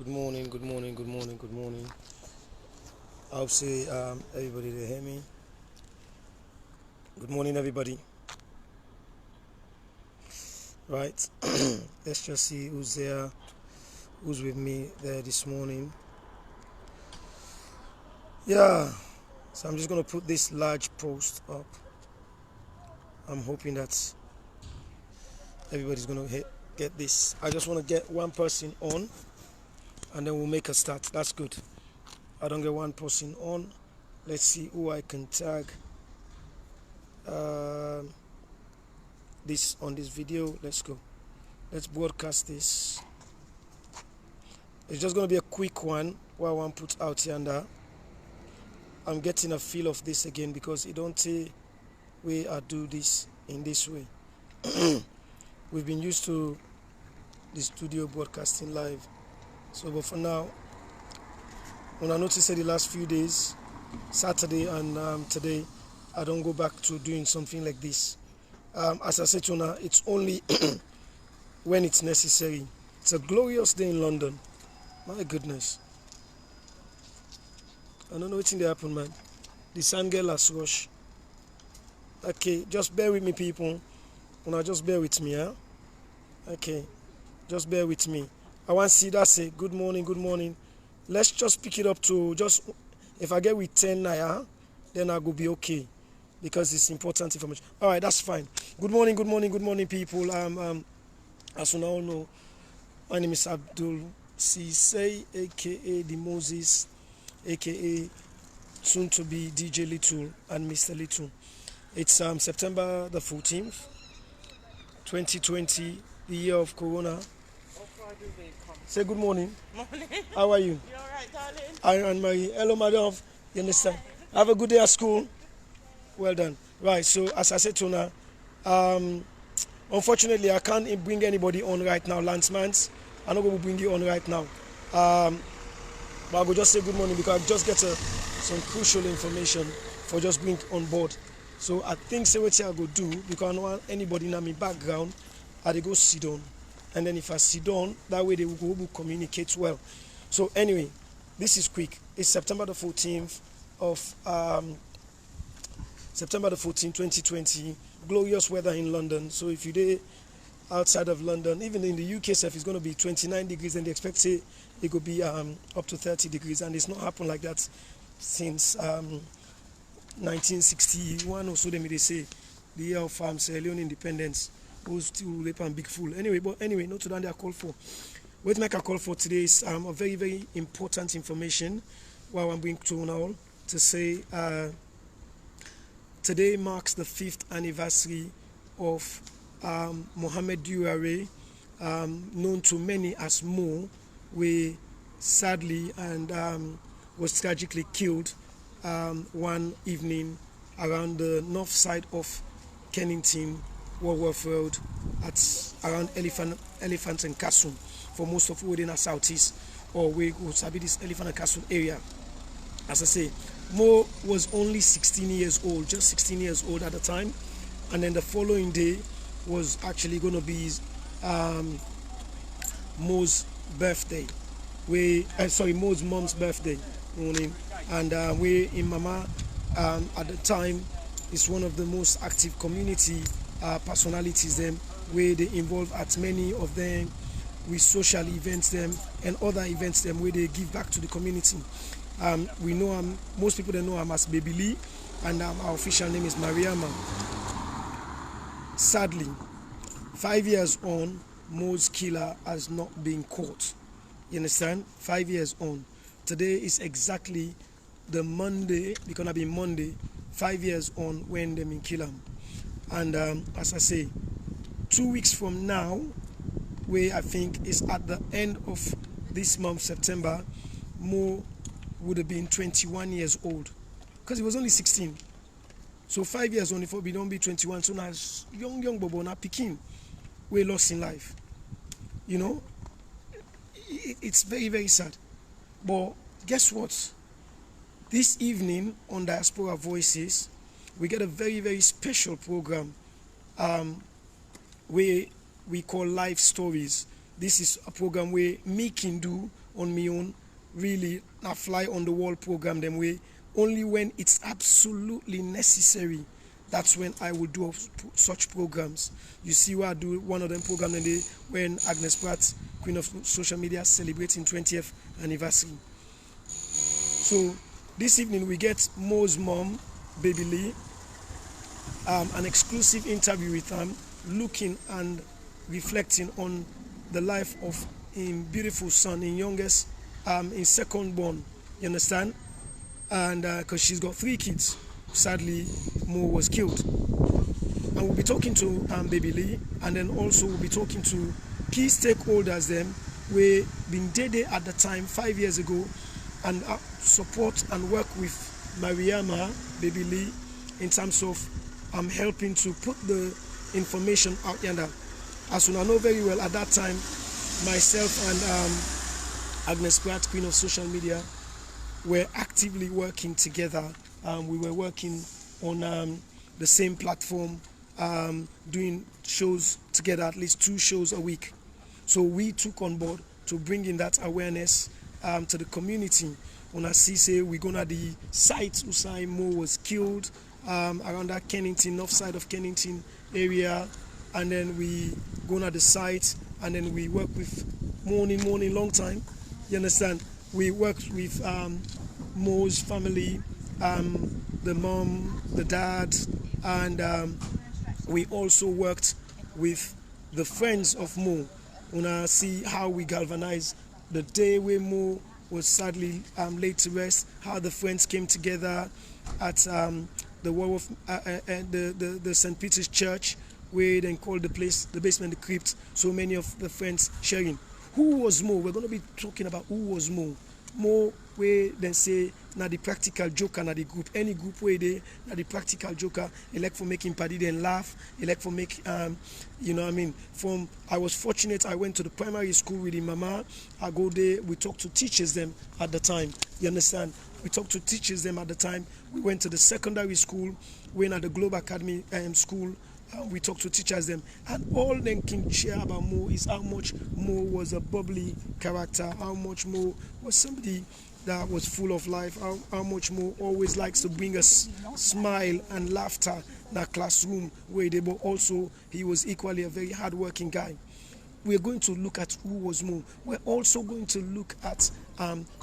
Good morning, good morning, good morning, good morning. I hope say everybody to hear me. Good morning, everybody. Right, let's just see who's there, who's with me there this morning. Yeah, so I'm just gonna put this large post up. I'm hoping that everybody's gonna get this. I just want to get one person on, and then we'll make a start. That's good. I don't get one person on. Let's see who I can tag. This on this video. Let's go. Let's broadcast this. It's just going to be a quick one what I want to put out here, and I'm getting a feel of this again because it don't take way I do this in this way. We've been used to the studio broadcasting live, so but for now, when I noticed the last few days, Saturday and today, I don't go back to doing something like this. As I said to you now, it's only when it's necessary. It's a glorious day in London. My goodness. I don't know what's in there happen, man. The sun girl has rush. Okay, just bear with me, people. Just bear with me, huh? Okay, just bear with me. I want to see that say good morning, good morning. Let's just pick it up to just, if I get with 10 now, then I will be okay because it's important information. All right, that's fine. Good morning, good morning, good morning, people. As you all know, my name is Abdul Cisse, aka the Mozis, aka soon to be DJ Little and Mr. Little. It's September the 14th, 2020, the year of Corona. Say good morning. Morning. How are you? You alright, darling? I and Marie. Hello, madam. You understand? Have a good day at school. Well done. Right, so as I said to now, unfortunately, I can't bring anybody on right now, Lanceman. I'm not going to bring you on right now. But I will just say good morning because I just get some crucial information for just being on board. So I think say what I go do because I don't want anybody in my background. I go sit down, and then if I sit down, that way they will go communicate well. So anyway, this is quick. It's September the 14th of September the 14th, 2020. Glorious weather in London. So if you're there outside of London, even in the UK itself, it's going to be 29 degrees, and they expect say it could be up to 30 degrees, and it's not happened like that since 1961 or so. They say the year of Sierra Leone independence was still rape and big fool. Anyway, not to that they are called for. What make a call for today is a very, very important information. What I'm going to now to say. Today marks the 5th anniversary of Mohammed Dura-Ray, known to many as Mo, who sadly and was tragically killed one evening around the north side of Kennington, Walworth Road, at around Elephant and Castle. For most of within the southeast, or we go to this Elephant and Castle area. As I say, Mo was only 16 years old, just 16 years old at the time, and then the following day was actually going to be Mo's birthday. Mo's mom's birthday morning, and we in Mama at the time is one of the most active community personalities them, where they involve at many of them with social events them and other events them where they give back to the community. We know him, most people they know him as Baby Lee, and our official name is Mariama. Sadly, 5 years on, Mo's killer has not been caught. You understand? 5 years on. Today is exactly the Monday, it's gonna be Monday, 5 years on when they been kill him. And as I say, 2 weeks from now, where I think is at the end of this month, September, Mo would have been 21 years old because he was only 16. So 5 years only for we don't be 21. So now young Bobo now picking, we lost in life. You know, it's very, very sad. But guess what? This evening on Diaspora Voices, we get a very, very special program where we call Life Stories. This is a program where me can do on my own, really, a fly on the wall program them way. Only when it's absolutely necessary, that's when I will do such programs. You see why I do one of them program today when Agnes Pratt, Queen of Social Media, celebrating 20th anniversary. So this evening we get Mo's mom, Baby Lee, an exclusive interview with them, looking and reflecting on the life of a beautiful son, in youngest, in second born, you understand? And because she's got 3 kids. Sadly, Mo was killed. And we'll be talking to Baby Lee, and then also we'll be talking to key stakeholders them we been there at the time 5 years ago, and support and work with Mariama, Baby Lee, in terms of helping to put the information out yonder. As you know very well, at that time, myself and Agnes Pratt, Queen of Social Media, were actively working together. We were working on the same platform, doing shows together, at least 2 shows a week. So we took on board to bring in that awareness to the community. When I say we're going to the site Usai Mo was killed, around that Kennington, north side of Kennington area, and then we go to the site, and then we work with morning, long time. You understand? We worked with Mo's family, the mom, the dad, and we also worked with the friends of Mo. Wanna see how we galvanize the day where Mo was sadly laid to rest, how the friends came together at the wall of the St. Peter's Church, where they called the place the basement the crypt. So many of the friends sharing. Who was Mo? We're going to be talking about who was Mo. Mo, where they say na the practical joker na the group. Any group where they na the practical joker. They like for making party then laugh. They like for make you know what I mean. I was fortunate. I went to the primary school with the mama. I go there. We talked to teachers them at the time. You understand? We talked to teachers them at the time. We went to the secondary school. We went at the Global Academy school. We talked to teachers them, and all they can share about Mo is how much Mo was a bubbly character, how much Mo was somebody that was full of life, how much Mo always likes to bring us smile and laughter in that classroom where they were. Also, he was equally a very hardworking guy. We're going to look at who was Mo. We're also going to look at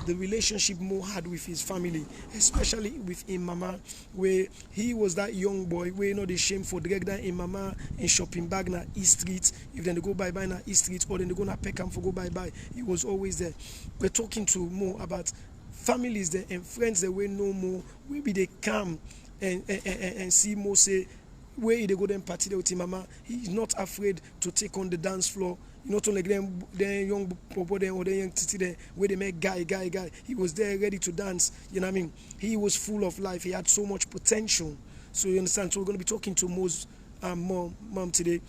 the relationship Mo had with his family, especially with his mama, where he was that young boy, where not ashamed for drag that in mama in shopping bag na East Street. If then they go bye-bye na East Street, or then they go na Peckham for go bye-bye, he was always there. We're talking to Mo about families there and friends that we know Mo, maybe they come and see Mo say, where they go then party there with his mama, he's not afraid to take on the dance floor. Not only them young people there or the young titi there where they make guy. He was there ready to dance. You know what I mean? He was full of life. He had so much potential. So you understand? So we're going to be talking to Mo's mom today.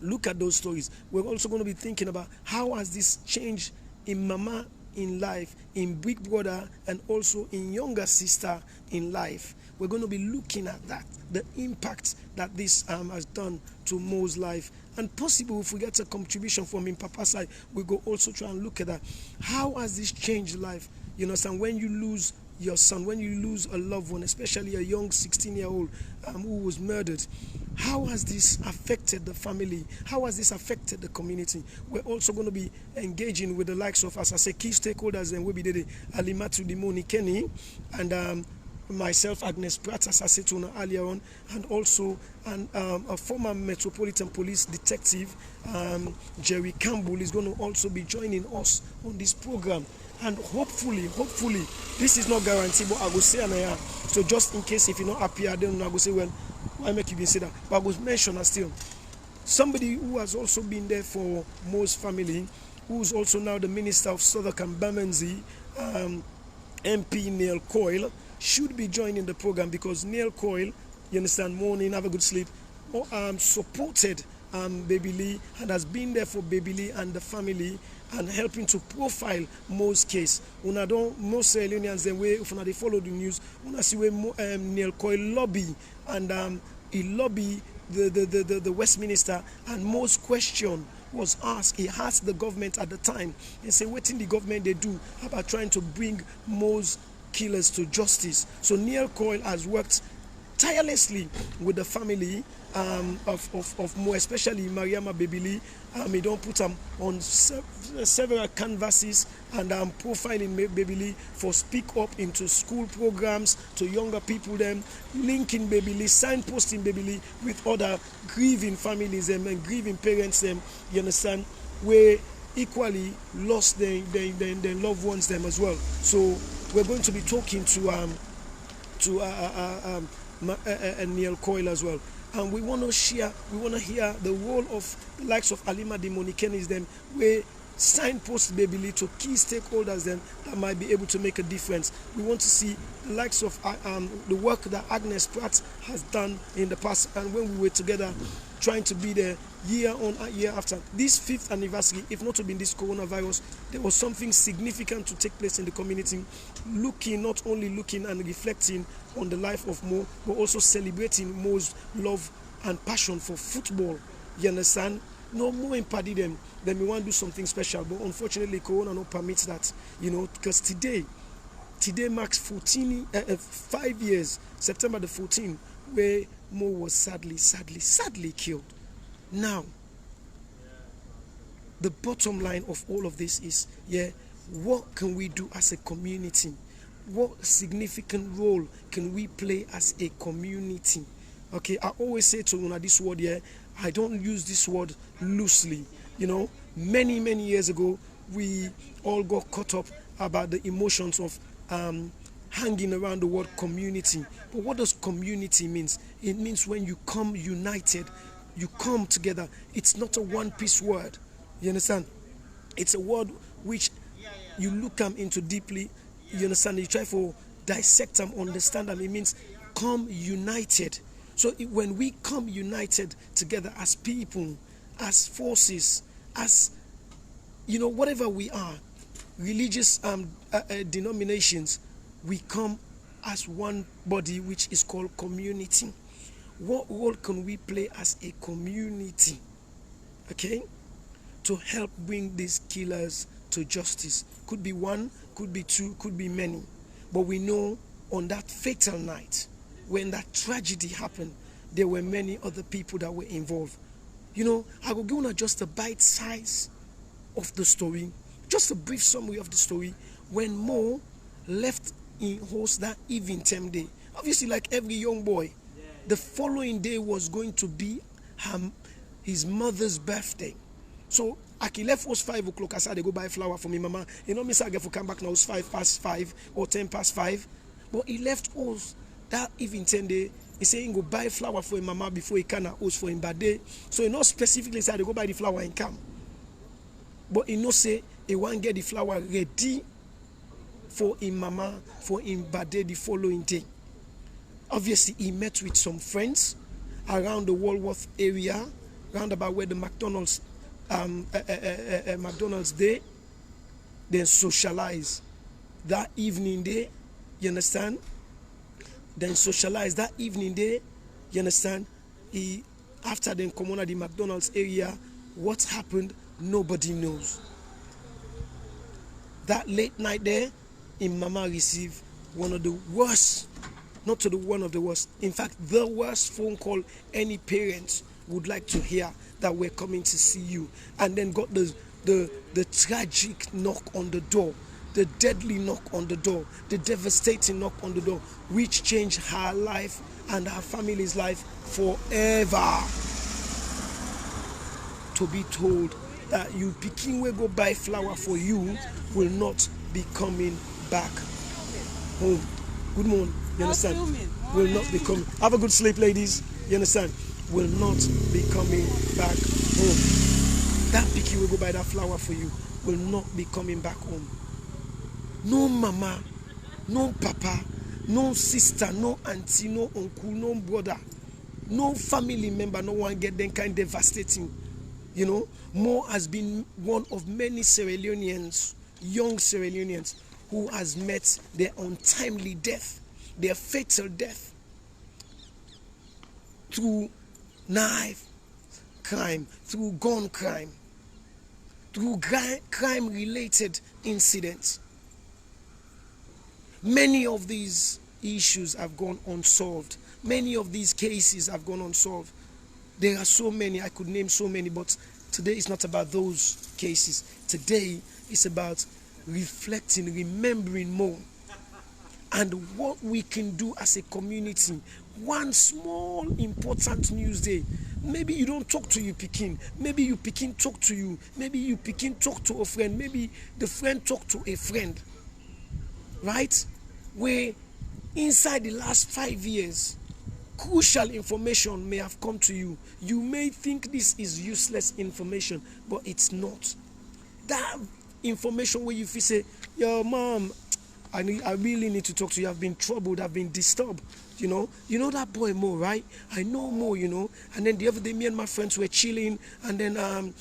Look at those stories. We're also going to be thinking about how has this changed in mama in life, in big brother, and also in younger sister in life. We're going to be looking at that, the impact that this has done to Mo's life. And possible if we get a contribution from him, Papa's side, we go also try and look at that. How has this changed life? You understand? When you lose your son, when you lose a loved one, especially a young 16-year-old who was murdered, how has this affected the family? How has this affected the community? We're also going to be engaging with the likes of, as I say, key stakeholders, and we'll be there, Alimatu Dimoni Kenny, and myself, Agnes Pratt, as I said to earlier on, and also a former Metropolitan Police detective, Jerry Campbell, is going to also be joining us on this program. And hopefully, this is not guaranteed, but I will say, so just in case if you're not happy, I don't know, I will say, well, why make you say that? But I will mention still somebody who has also been there for Mo's family, who's also now the Minister of Southwark and Bermondsey, MP Neil Coyle, should be joining the program, because Neil Coyle, you understand, morning, have a good sleep, supported Baby Lee and has been there for Baby Lee and the family and helping to profile Mo's case. Una don't most Unions the way if they follow the news, una see where Neil Coyle lobby and he lobby the Westminster, and Mo's question was asked, he asked the government at the time, and said, what in the government they do about trying to bring Mo's killers to justice? So Neil Coyle has worked tirelessly with the family of Mo, especially Mariama Bebili. He don't put them on several canvases and profiling Bebili for speak up into school programs to younger people, them linking Bebili, signposting Bebili with other grieving families and grieving parents, them, you understand, where equally lost their loved ones them as well. So we're going to be talking to Neil Coyle as well. And we want to hear the role of the likes of Alima de Monikenis them, where signpost Bebili to key stakeholders them that might be able to make a difference. We want to see the likes of the work that Agnes Pratt has done in the past, and when we were together trying to be there year on year after. This 5th anniversary, if not to be in this coronavirus, there was something significant to take place in the community, not only looking and reflecting on the life of Mo, but also celebrating Mo's love and passion for football. You understand? No more impadi them. Then we want to do something special, but unfortunately Corona no permits that, you know, because today marks 5 years, September the 14th, where Mo was sadly killed. Now, the bottom line of all of this is, what can we do as a community? What significant role can we play as a community? Okay, I always say to Una this word here, I don't use this word loosely. You know, many years ago, we all got caught up about the emotions of hanging around the word community. But what does community means? It means when you come united, you come together. It's not a one-piece word. You understand? It's a word which you look into deeply. You understand? You try to dissect them, understand them. It means come united. So when we come united together as people, as forces, as, you know, whatever we are, religious denominations, we come as one body, which is called community. What role can we play as a community, okay, to help bring these killers to justice? Could be one, could be two, could be many. But we know on that fatal night, when that tragedy happened, there were many other people that were involved. You know, I will give you just a bite size of the story, just a brief summary of the story. When Mo left in host that evening, 10 day, obviously like every young boy, the following day was going to be his mother's birthday. So Aki left was 5 o'clock. I said, they go buy flower for me, mama. You know, Mr. Agef will come back now, it's 5:05 or 5:10. But he left us that evening, 10 day. He said he go buy flower for him, mama, before he can host for him birthday. So he not specifically said they go buy the flower and come. But he no say he want get the flower ready for him, mama, for him birthday the following day. Obviously, he met with some friends around the Walworth area, round about where the McDonald's day, then socialize that evening day, you understand? Then socialize that evening day, you understand? After then come on at the McDonald's area, what happened, nobody knows. That late night there, his mama received one of the worst, not to the one of the worst, in fact, the worst phone call any parent would like to hear, that we're coming to see you. And then got the tragic knock on the door, the deadly knock on the door, the devastating knock on the door, which changed her life and her family's life forever. To be told that you picking will go buy flower for you will not be coming back home. Good morning, you understand? Will not be coming. Have a good sleep, ladies. You understand? Will not be coming back home. That picky will go buy that flower for you will not be coming back home. No mama, no papa, no sister, no auntie, no uncle, no brother, no family member, no one get them kind of devastating. You know, Mo has been one of many Sierra Leoneans, young Sierra Leoneans, who has met their untimely death, their fatal death, through knife crime, through gun crime. through crime-related incidents. Many of these issues have gone unsolved. Many of these cases have gone unsolved. There are so many, I could name so many, but today is not about those cases. Today is about reflecting, remembering more, and what we can do as a community. One small important news day. Maybe you don't talk to your pikin. Maybe your pikin talk to you. Maybe your pikin talk to a friend. Maybe the friend talk to a friend. Right? Where inside the last 5 years, crucial information may have come to you. You may think this is useless information, but it's not. That information where you feel say, yo, mom, I really need to talk to you. I've been troubled. I've been disturbed. You know that boy Mo, right? I know Mo, And then the other day, me and my friends were chilling, and then and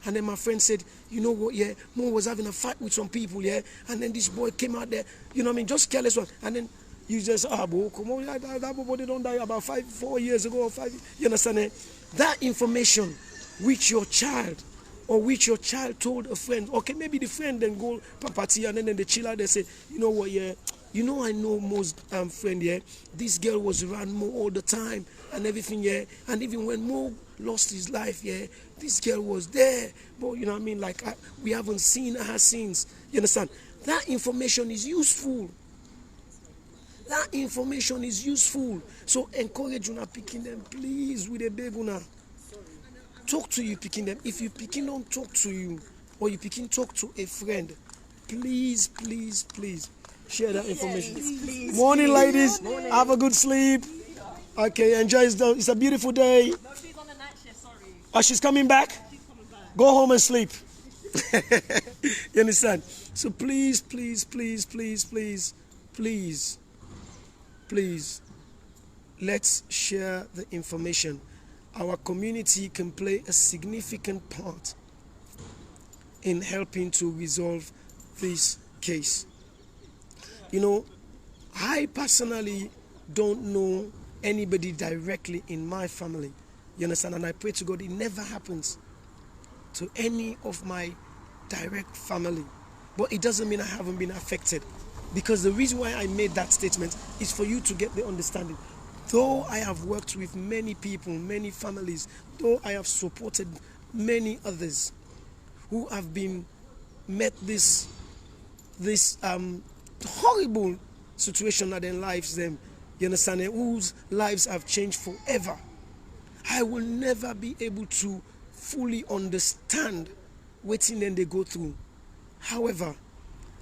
then my friend said, you know what? Yeah, Mo was having a fight with some people, yeah. And then this boy came out there, just careless one. And then you just bro, come on, that boy don't die about 4 years ago or 5. You understand? Eh? That information, which your child. Or which your child told a friend. Okay, maybe the friend then go papati, and then the chiller they say, you know what, yeah, I know Mo's friend, yeah, this girl was around Mo all the time and everything, yeah, and even when Mo lost his life, yeah, this girl was there, but we haven't seen her since. You understand? That information is useful. That information is useful. So encourage una picking them, please, with a big una. Talk to you picking them. If you picking don't talk to you, or you picking talk to a friend, please share that information. Please, morning, ladies. Morning. Have a good sleep. Okay, enjoy. It's a beautiful day. No, she's on the night shift, sorry. Oh, she's coming back? She's coming back. Go home and sleep. You understand? So please, let's share the information. Our community can play a significant part in helping to resolve this case. I personally don't know anybody directly in my family. You understand? And I pray to God it never happens to any of my direct family. But it doesn't mean I haven't been affected. Because the reason why I made that statement is for you to get the understanding. Though I have worked with many people, many families, though I have supported many others who have met this horrible situation that enlives them, you understand, whose lives have changed forever, I will never be able to fully understand what then they go through. However,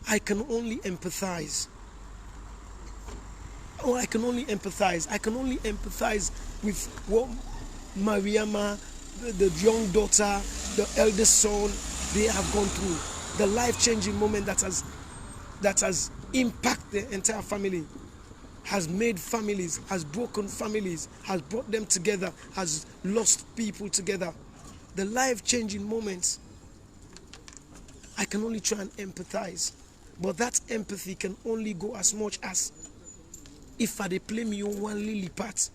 I can only empathize. I can only empathize with what Mariama, the young daughter, the eldest son, they have gone through. The life-changing moment that has impacted the entire family, has made families, has broken families, has brought them together, has lost people together. The life-changing moments, I can only try and empathize. But that empathy can only go as much as if I play me on one lily part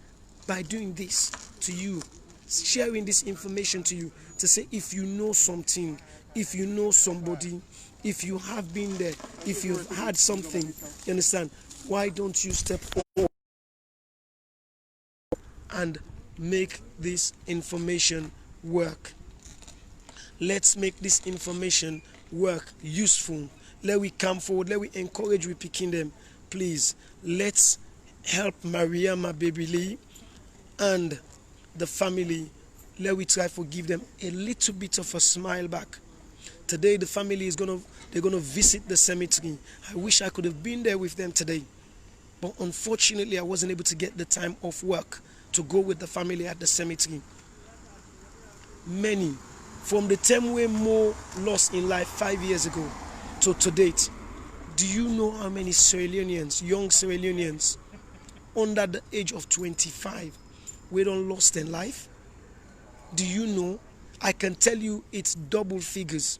by doing this to you, sharing this information to you, to say if you know something, if you know somebody, if you have been there, if you've had something, you understand, why don't you step forward and make this information work? Let's make this information work useful. Let we come forward, let we encourage we picking them. Please, let's help Mariama Baby Lee and the family. Let we try to give them a little bit of a smile back. Today the family they're gonna visit the cemetery. I wish I could have been there with them today, but unfortunately I wasn't able to get the time off work to go with the family at the cemetery. Many, from the time when Mo lost in life 5 years ago to date, do you know how many Sierra Leoneans, young Sierra Leoneans under the age of 25 we don't lost their life? Do you know? I can tell you it's double figures.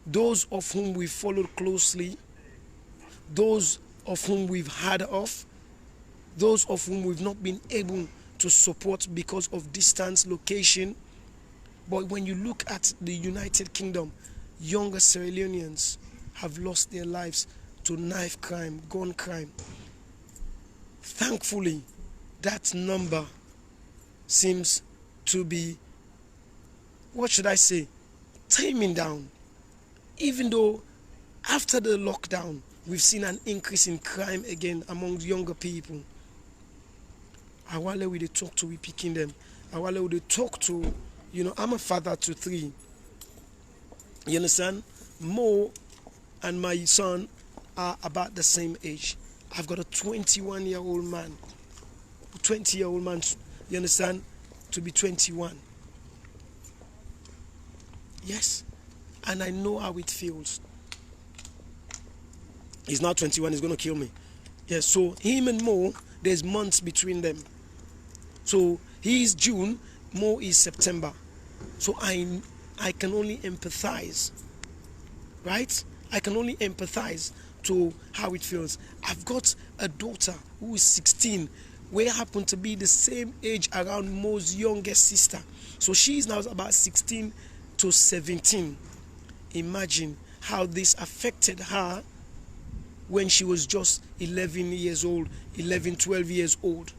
Those of whom we followed closely, those of whom we've heard of, those of whom we've not been able to support because of distance, location, But when you look at the United Kingdom, younger Sierra Leoneans have lost their lives to knife crime, gun crime. Thankfully, that number seems to be, what should I say, taming down. Even though after the lockdown, we've seen an increase in crime again among younger people. Awale we dey talk to, we picking them. Awale we dey talk to, I'm a father to 3. You understand? Mo and my son are about the same age. I've got a 21-year-old man, 20-year-old man, you understand, to be 21. Yes, and I know how it feels. He's now 21, he's going to kill me. Yes, so him and Mo, there's months between them. So he is June, Mo is September. So I can only empathize, right? I can only empathize to how it feels. I've got a daughter who is 16. We happen to be the same age around Mo's youngest sister. So she is now about 16 to 17. Imagine how this affected her when she was just 11 years old, 11, 12 years old.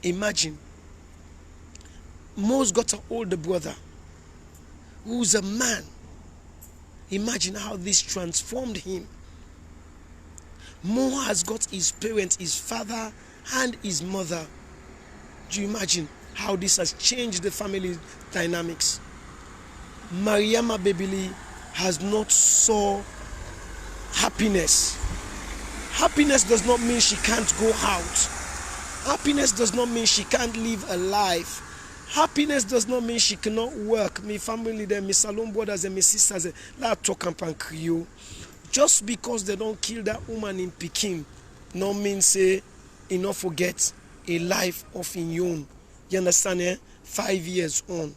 Imagine. Mo's got an older brother who's a man. Imagine how this transformed him. Mo has got his parents, his father and his mother. Do you imagine how this has changed the family dynamics? Mariama Bebili has not saw happiness. Happiness does not mean she can't go out. Happiness does not mean she can't live a life. Happiness does not mean she cannot work. My family, them, my salon brothers and my sisters, la talk and Creole. Just because they don't kill that woman in Peking, no mean say, you not forget a life of in own. You understand? 5 years on.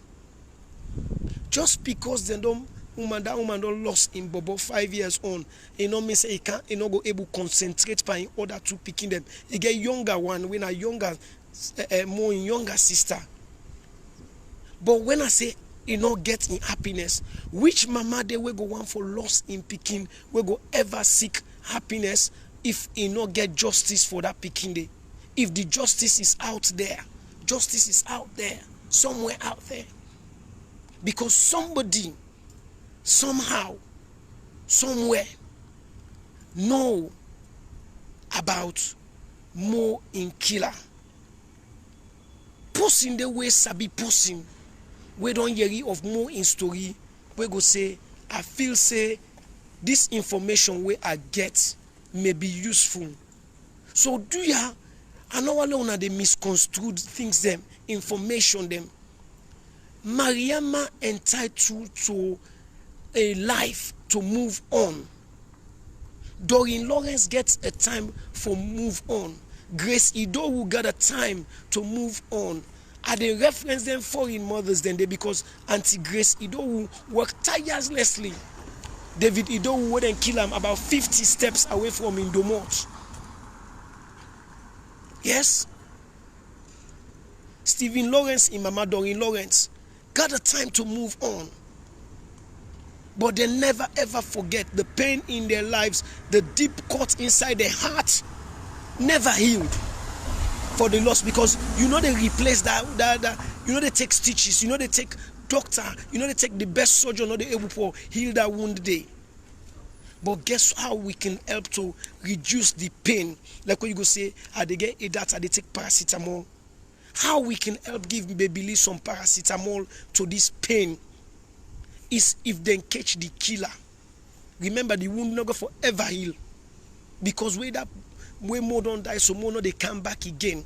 Just because they don't, that woman don't lost in Bobo 5 years on, you know mean say he can't, you know go able to concentrate by in order to picking them. You get younger one when a younger, more younger sister. But when I say you not get in happiness, which mama they will go one for loss in picking will go ever seek happiness if he not get justice for that picking day? If the justice is out there, justice is out there, somewhere out there. Because somebody, somehow, somewhere, know about Mo in killer. Person the way sabi person. We don't hear of Mo in story. We go say, I feel say this information where I get may be useful. So do ya? I know alone they misconstrued things them, information them. Mariama entitled to a life to move on. Doreen Lawrence gets a time for move on. Grace Idowu got a time to move on. And they reference them foreign mothers then they because Auntie Grace Idowu worked tirelessly. David Idowu wouldn't kill him about 50 steps away from Indomot. Yes? Stephen Lawrence and Mama Doreen Lawrence got a time to move on. But they never ever forget the pain in their lives, the deep cut inside their heart, never healed. For the loss, because they replace that they take stitches, they take doctor, they take the best surgeon, they able to heal that wound day. But guess how we can help to reduce the pain? Like what you go say, they get a data, they take paracetamol. How we can help give baby some paracetamol to this pain is if they catch the killer. Remember, the wound not go forever heal, because way more don't die, so more no they come back again.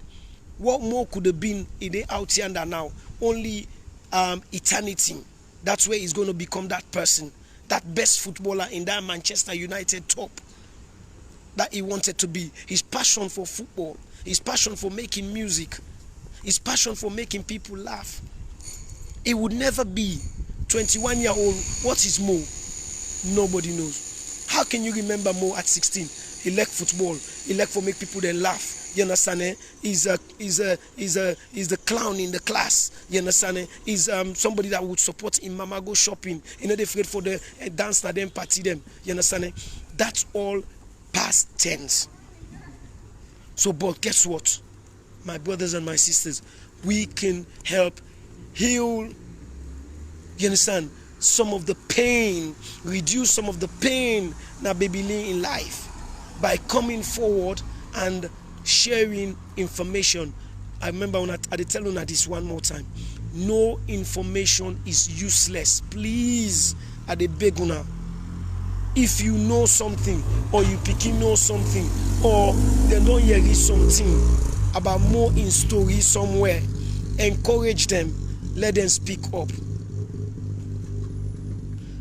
What more could have been in the out here and now? Only eternity. That's where he's going to become that person, that best footballer in that Manchester United top that he wanted to be. His passion for football, his passion for making music, his passion for making people laugh. It would never be 21-year-old. What is Mo? Nobody knows. How can you remember Mo at 16? He liked football. He liked for make people then laugh. You understand? Is the clown in the class. You understand? Is somebody that would support in Mama Go shopping. You know, they afraid for the dance that them party them. You understand? That's all past tense. So, but guess what? My brothers and my sisters, we can help heal, you understand, some of the pain, reduce some of the pain that baby in life by coming forward and sharing information. I remember when I tell you this one more time. No information is useless. Please, I beg you now. If you know something, or you picking know something, or they don't hear something about more in story somewhere, encourage them, let them speak up.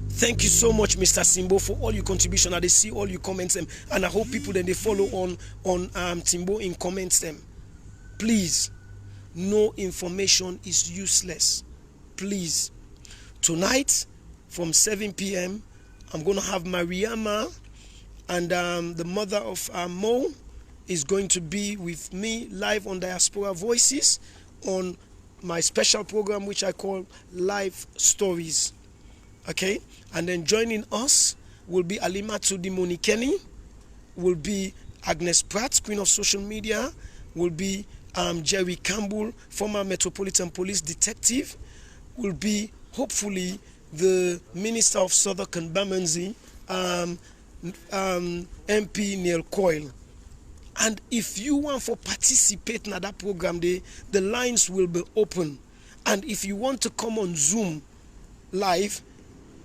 Thank you so much, Mr. Simbo, for all your contribution. I see all your comments them, and I hope people then they follow on Timbo in comments them. Please, no information is useless. Please, tonight from 7 p.m. I'm going to have Mariama, and the mother of Mo is going to be with me live on Diaspora Voices on my special program, which I call Life Stories. Okay? And then joining us will be Alimatu Dimonikeni, will be Agnes Pratt, Queen of Social Media, will be Jerry Campbell, former Metropolitan Police Detective, will be hopefully the Minister of Southern Bermondsey, MP Neil Coyle. And if you want to participate in that program, the lines will be open. And if you want to come on Zoom live,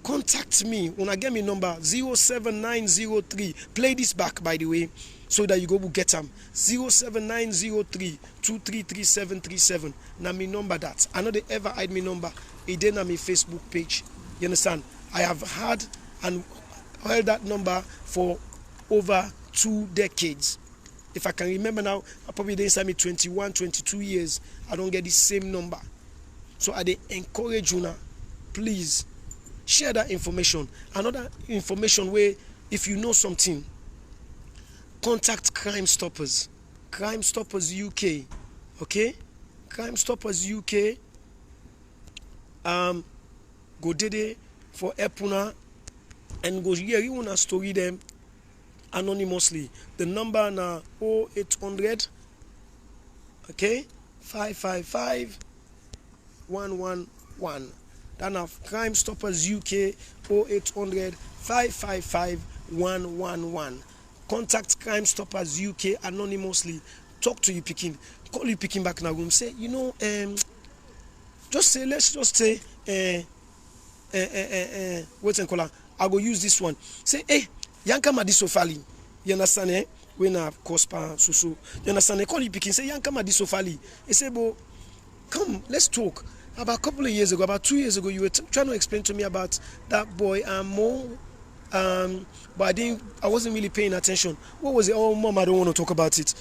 contact me. When I get my number 07903. Play this back, by the way, so that you go get them. 07903 233737. Now my number that. I know they ever hide my number. It then on my Facebook page. You understand? I have had and held that number for over 2 decades. If I can remember now, I probably didn't say me 21, 22 years. I don't get the same number. So I encourage you now, please share that information. Another information where if you know something, contact Crime Stoppers. Crime Stoppers UK. Okay? Crime Stoppers UK. Go dede for Epuna and go hear you wanna story them anonymously. The number na 0800 okay 555 111. Then have Crime Stoppers UK 0800 555 111. Contact Crime Stoppers UK anonymously. Talk to you picking. Call you picking back in a room. Say, you know, just say, let's just say, wait and call. I go use this one. Say, hey, Yanka Madisofali. You understand, eh? When I cospa susu. You understand? Call you picking. Say, Yanka Madisofali. He say, bo, come, let's talk. About a couple of years ago, about 2 years ago, you were trying to explain to me about that boy Mo. But I wasn't really paying attention. What was it? Oh, Mom, I don't want to talk about it.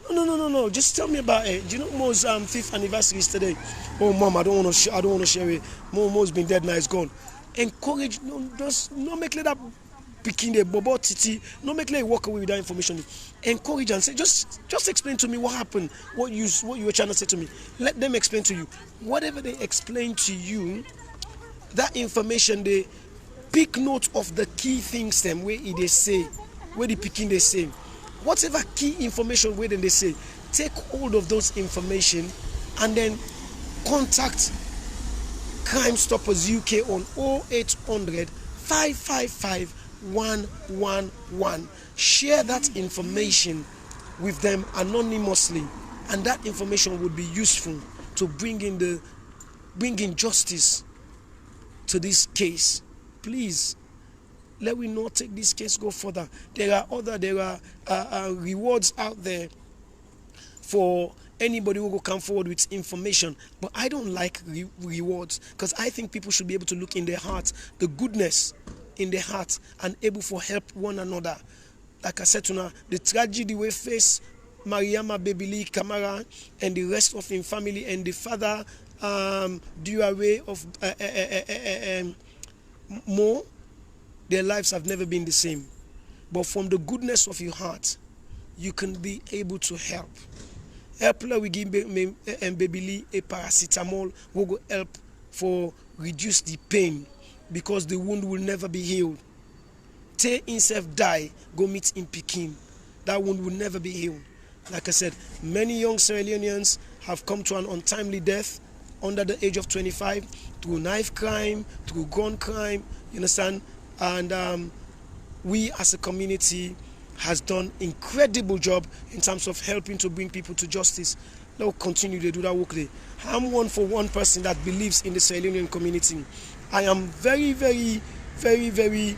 No. Just tell me about it. Do you know Mo's 5th anniversary is today? Oh, Mom, I don't want to share it. Mo's been dead now. It's gone. Encourage. No, just no make let that picking the bobo titi. No make let walk away with that information. Encourage and say, just explain to me what happened. What you were trying to say to me. Let them explain to you. Whatever they explain to you, that information they pick note of the key things them where they say, where the picking they say. Whatever key information where they say, take hold of those information and then contact Crime Stoppers UK on 0800 555 111. Share that information with them anonymously, and that information would be useful to bring in justice to this case. Please, let we not take this case go further. There are rewards out there for anybody who will come forward with information, but I don't like rewards, because I think people should be able to look in their heart, the goodness in their heart, and able to help one another. Like I said to now, the tragedy we face Mariama Bebili Kamara and the rest of his family, and the father Dura-Ray of Mo, their lives have never been the same. But from the goodness of your heart, you can be able to help. help we give baby a paracetamol will go help for reduce the pain because the wound will never be healed. Take himself die, go meet in Peking. That wound will never be healed. Like I said, many young Sierra Leoneans have come to an untimely death under the age of 25 through knife crime, through gun crime, you understand? And we as a community has done incredible job in terms of helping to bring people to justice. They'll continue to do that work there. I'm one person that believes in the Sierra Leonean community. I am very, very, very, very,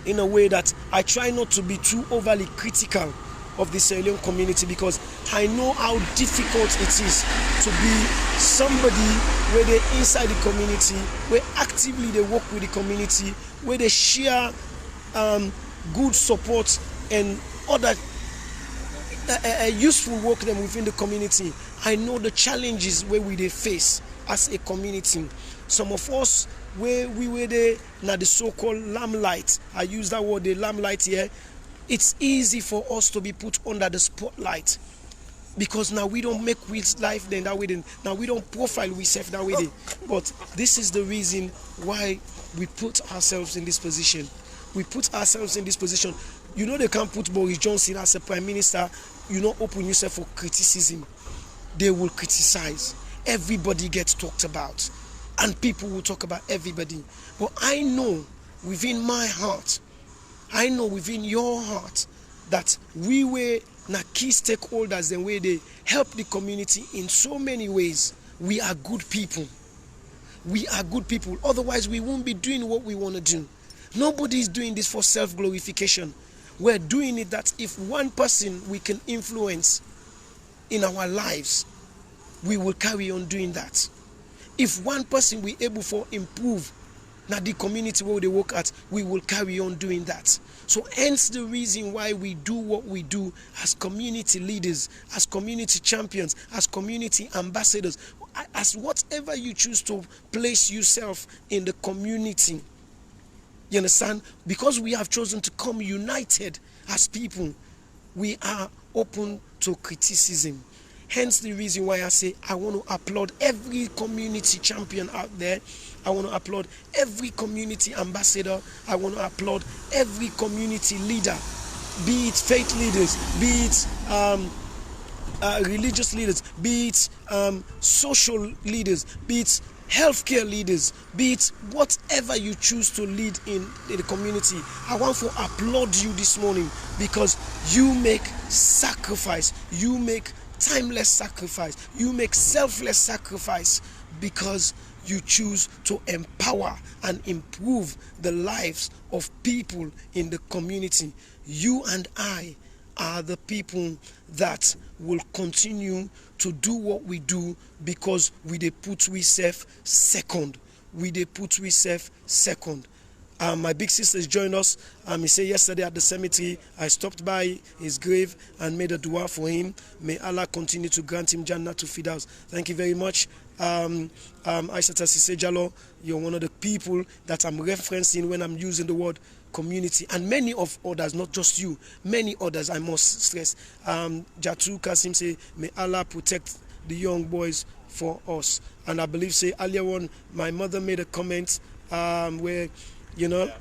in a way that I try not to be too overly critical of the Sierra Leone community because I know how difficult it is to be somebody where they're inside the community, where actively they work with the community, where they share good support and other useful work them within the community. I know the challenges where we they face as a community. Some of us where we were there now the so-called limelight. I use that word, the limelight here. It's easy for us to be put under the spotlight because now we don't make with life then that way. Then now we don't profile ourselves that way. But this is the reason why we put ourselves in this position. We put ourselves in this position. You know they can't put Boris Johnson as a prime minister. You know, open yourself for criticism. They will criticize. Everybody gets talked about, and people will talk about everybody. But I know within my heart, I know within your heart that we were key stakeholders and where they help the community in so many ways. We are good people. We are good people. Otherwise, we won't be doing what we want to do. Nobody is doing this for self-glorification. We're doing it that if one person we can influence in our lives, we will carry on doing that. If one person we able to improve now the community where they work at, we will carry on doing that. So hence the reason why we do what we do as community leaders, as community champions, as community ambassadors, as whatever you choose to place yourself in the community. You understand? Because we have chosen to come united as people, we are open to criticism. Hence the reason why I say I want to applaud every community champion out there. I want to applaud every community ambassador. I want to applaud every community leader, be it faith leaders, be it religious leaders, be it social leaders, be it healthcare leaders, be it whatever you choose to lead in the community. I want to applaud you this morning because you make sacrifice, you make timeless sacrifice, you make selfless sacrifice because you choose to empower and improve the lives of people in the community. You and I are the people that will continue to do what we do because we dey put ourselves second. We dey put ourselves second. My big sisters joined us. He said yesterday at the cemetery, I stopped by his grave and made a dua for him. May Allah continue to grant him Jannah to Firdaus. Thank you very much. Aisata Sise Jalo, you're one of the people that I'm referencing when I'm using the word community, and many of others, not just you, many others I must stress. Jatu Kasim say, may Allah protect the young boys for us. And I believe, say, earlier on, my mother made a comment where, you know,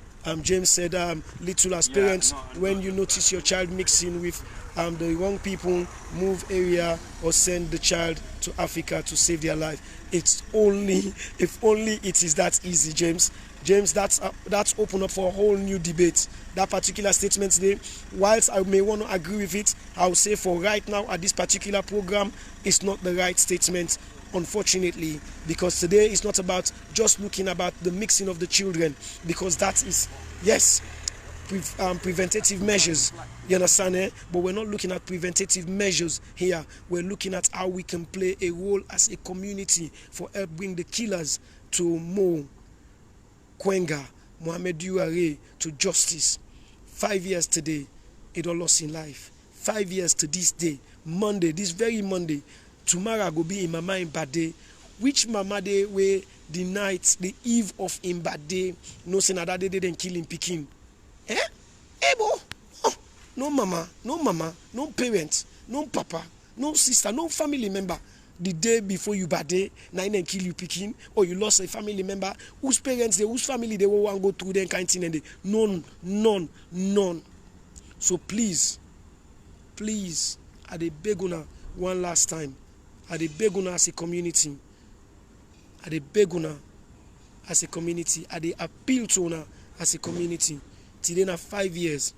James said, little as parents, when you notice your child mixing with the wrong people, move area or send the child to Africa to save their life. It's only, if only it is that easy, James. James, that's open up for a whole new debate. That particular statement today, whilst I may want to agree with it, I will say for right now at this particular program, it's not the right statement, unfortunately, because today is not about just looking about the mixing of the children, because that is, yes, preventative measures, you understand, eh? But we're not looking at preventative measures here. We're looking at how we can play a role as a community for help bring the killers to Mo Kwenga, Mohammed Dura-Ray to justice. 5 years today, it all lost in life. 5 years to this day, Monday, this very Monday. Tomorrow I go be in Mama in Bade. Which Mama day where the night, the eve of Imbade, no say that day they didn't kill him Peking. Eh? Ebo? Oh, no mama, no parent, no papa, no sister, no family member. The day before you bad day, now and kill you picking, or you lost a family member whose parents, whose family they will want to go through them kind of thing, and they none. So please, I dey beg una one last time. I dey beg una as a community. I dey beg una as a community. I dey appeal to una as a community. Today na 5 years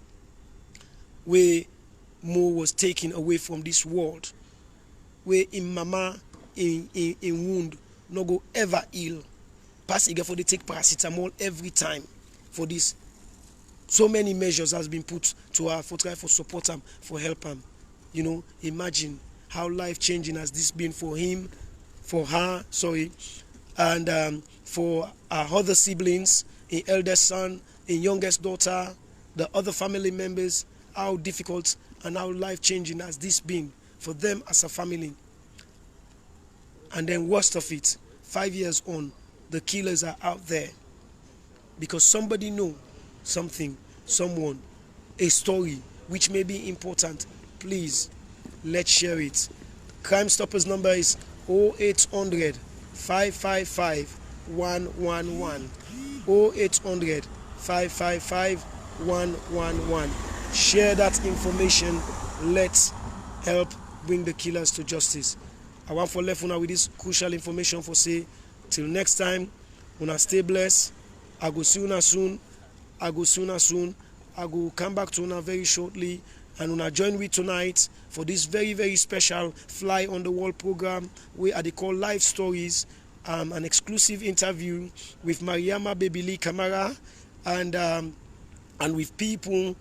where Mo was taken away from this world, where in mama in wound no go ever heal. Pass again for they take paracetamol every time for this. So many measures has been put to her for try for support him, for help him. You know, imagine how life changing has this been for him, for her, and for our other siblings, an eldest son, a youngest daughter, the other family members. How difficult and how life changing has this been for them as a family. And then worst of it, 5 years on, the killers are out there because somebody know something, someone, a story which may be important. Please, let's share it. Crime Stoppers number is 0800 555 111. 0800 555 111. Share that information. Let's help bring the killers to justice. I want for left una with this crucial information for say till next time. Una stay blessed. I go see una soon. I go come back to una very shortly, and una join me tonight for this very, very special Fly on the Wall program where they call Life Stories, an exclusive interview with Mariama Bebili Kamara and with people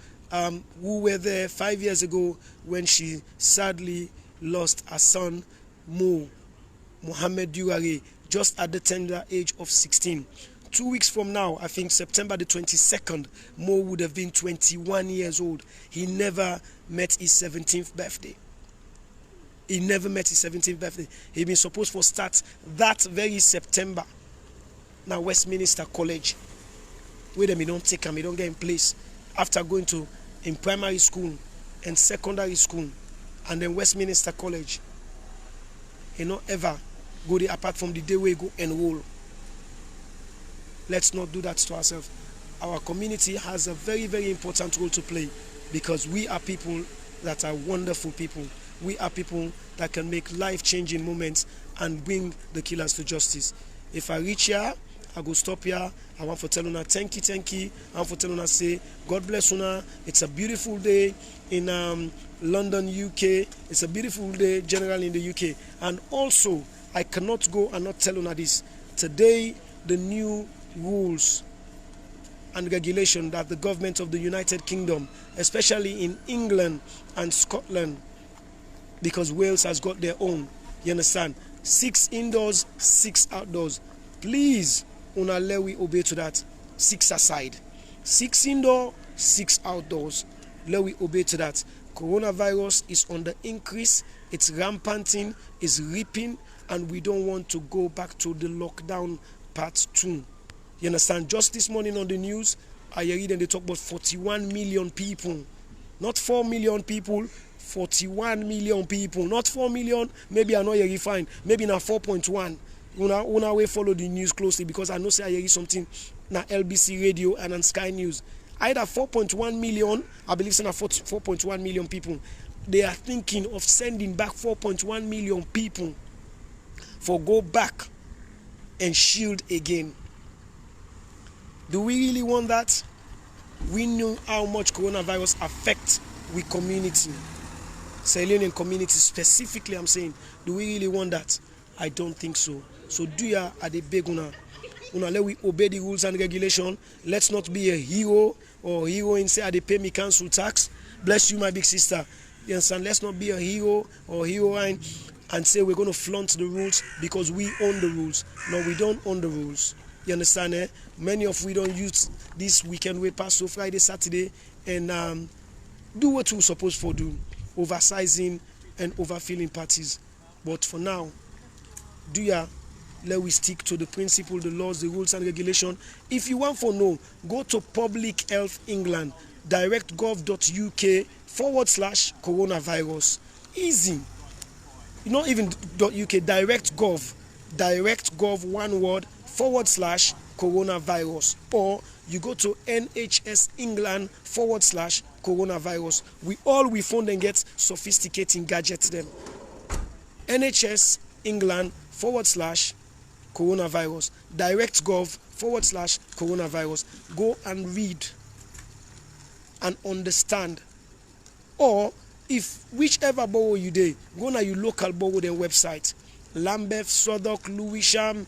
who were there 5 years ago when she sadly lost her son Mohammed Dura-Ray, just at the tender age of 16. 2 weeks from now, I think September the 22nd, Mo would have been 21 years old. He never met his 17th birthday. He'd been supposed to start that very September. Now Westminster College, where them he don't take him, he don't get in place. After going to in primary school and secondary school, and then Westminster College, he not ever go there apart from the day we go enroll. Let's not do that to ourselves. Our community has a very, very important role to play because we are people that are wonderful people. We are people that can make life-changing moments and bring the killers to justice. If I reach here, I go stop here. I want to tell una thank you. I want to tell una say God bless una. It's a beautiful day in London, UK. It's a beautiful day generally in the UK. And also, I cannot go and not tell una this. Today, the new rules and regulation that the government of the United Kingdom, especially in England and Scotland, because Wales has got their own, you understand, 6 indoors, 6 outdoors. Please, una let we obey to that. 6 aside, 6 indoor, 6 outdoors. Let we obey to that. Coronavirus is on the increase. It's rampanting, it's ripping, and we don't want to go back to the lockdown part 2. You understand? Just this morning on the news, I read and they talk about 41 million people. Not 4 million people, 41 million people. Not 4 million, maybe I know you fine. Maybe now 4.1. Una we follow the news closely because I know say I hear something na LBC radio and on Sky News. Either 4.1 million, I believe it's 4.1 million people. They are thinking of sending back 4.1 million people for go back and shield again. Do we really want that? We know how much coronavirus affects we community. Sierra Leonean community specifically, I'm saying, do we really want that? I don't think so. So do ya at the beg una let we obey the rules and regulation. Let's not be a hero or heroine say I they pay me council tax. Bless you, my big sister. You understand? Let's not be a hero or heroine and say we're going to flaunt the rules because we own the rules. No, we don't own the rules. You understand? Eh? Many of we don't use this weekend way past so Friday, Saturday, and do what we're supposed to do, oversizing and overfilling parties. But for now, do ya let we stick to the principle, the laws, the rules and regulation. If you want to know, go to Public Health England, directgov.uk/coronavirus. Easy. not even .uk, direct.gov, one word, /coronavirus, or you go to NHS England /coronavirus. We phone and get sophisticating gadgets them. NHS England /coronavirus, direct.gov /coronavirus. Go and read and understand. Or if whichever borough you dey, go na your local borough then website. Lambeth, Southwark, Lewisham,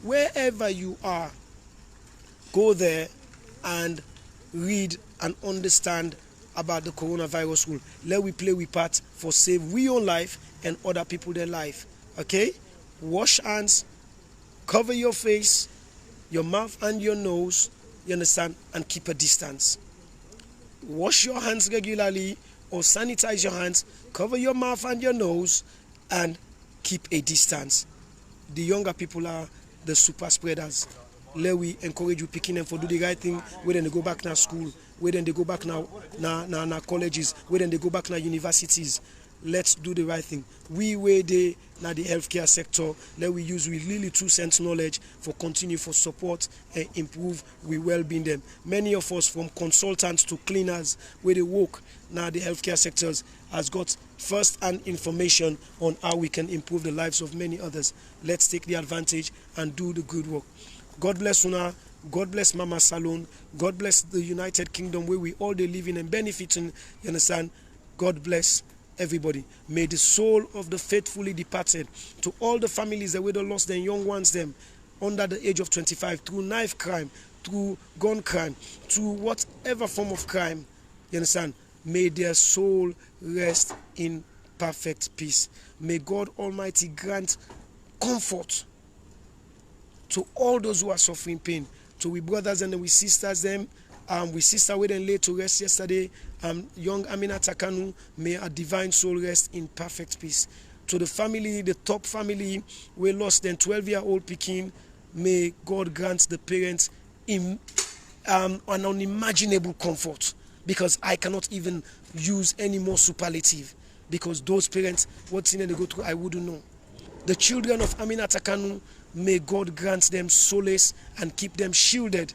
wherever you are, go there and read and understand about the coronavirus rule. Let we play we part for save we own life and other people their life. Okay? Wash hands, cover your face, your mouth and your nose, you understand, and keep a distance. Wash your hands regularly or sanitize your hands, cover your mouth and your nose, and keep a distance. The younger people are the super spreaders. Let we encourage you picking them for do the right thing, where then they go back now school, where then they go back now colleges, where then they go back now universities. Let's do the right thing. We where they now the healthcare sector, let we use with really 2 cents knowledge for continue for support and improve we well-being them. Many of us, from consultants to cleaners, where they work now the healthcare sectors, has got first-hand information on how we can improve the lives of many others. Let's take the advantage and do the good work. God bless Una. God bless Mama Salon. God bless the United Kingdom where we all they living and benefiting. You understand? God bless everybody. May the soul of the faithfully departed, to all the families that would have lost their young ones them under the age of 25 through knife crime, through gun crime, through whatever form of crime, you understand? May their soul rest in perfect peace. May God Almighty grant comfort to all those who are suffering pain, to we brothers and we sisters them. We sister we then laid to rest yesterday. Young Amina Takanu, may a divine soul rest in perfect peace. To the family, the top family, we lost then 12-year-old Pekin. May God grant the parents an unimaginable comfort, because I cannot even use any more superlative, because those parents, what sin they go through, I wouldn't know. The children of Amina Takanu, may God grant them solace and keep them shielded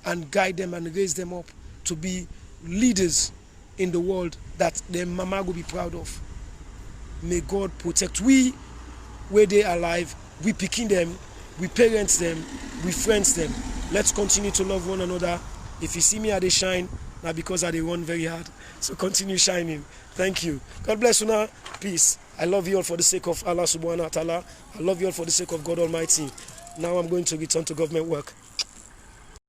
and guide them and raise them up to be leaders in the world that their mama will be proud of. May God protect we where they are alive, we picking them, we parents them, we friends them. Let's continue to love one another. If you see me at the shine, now because I they run very hard. So continue shining. Thank you. God bless you now. Peace. I love you all for the sake of Allah subhanahu wa ta'ala. I love you all for the sake of God Almighty. Now I'm going to return to government work.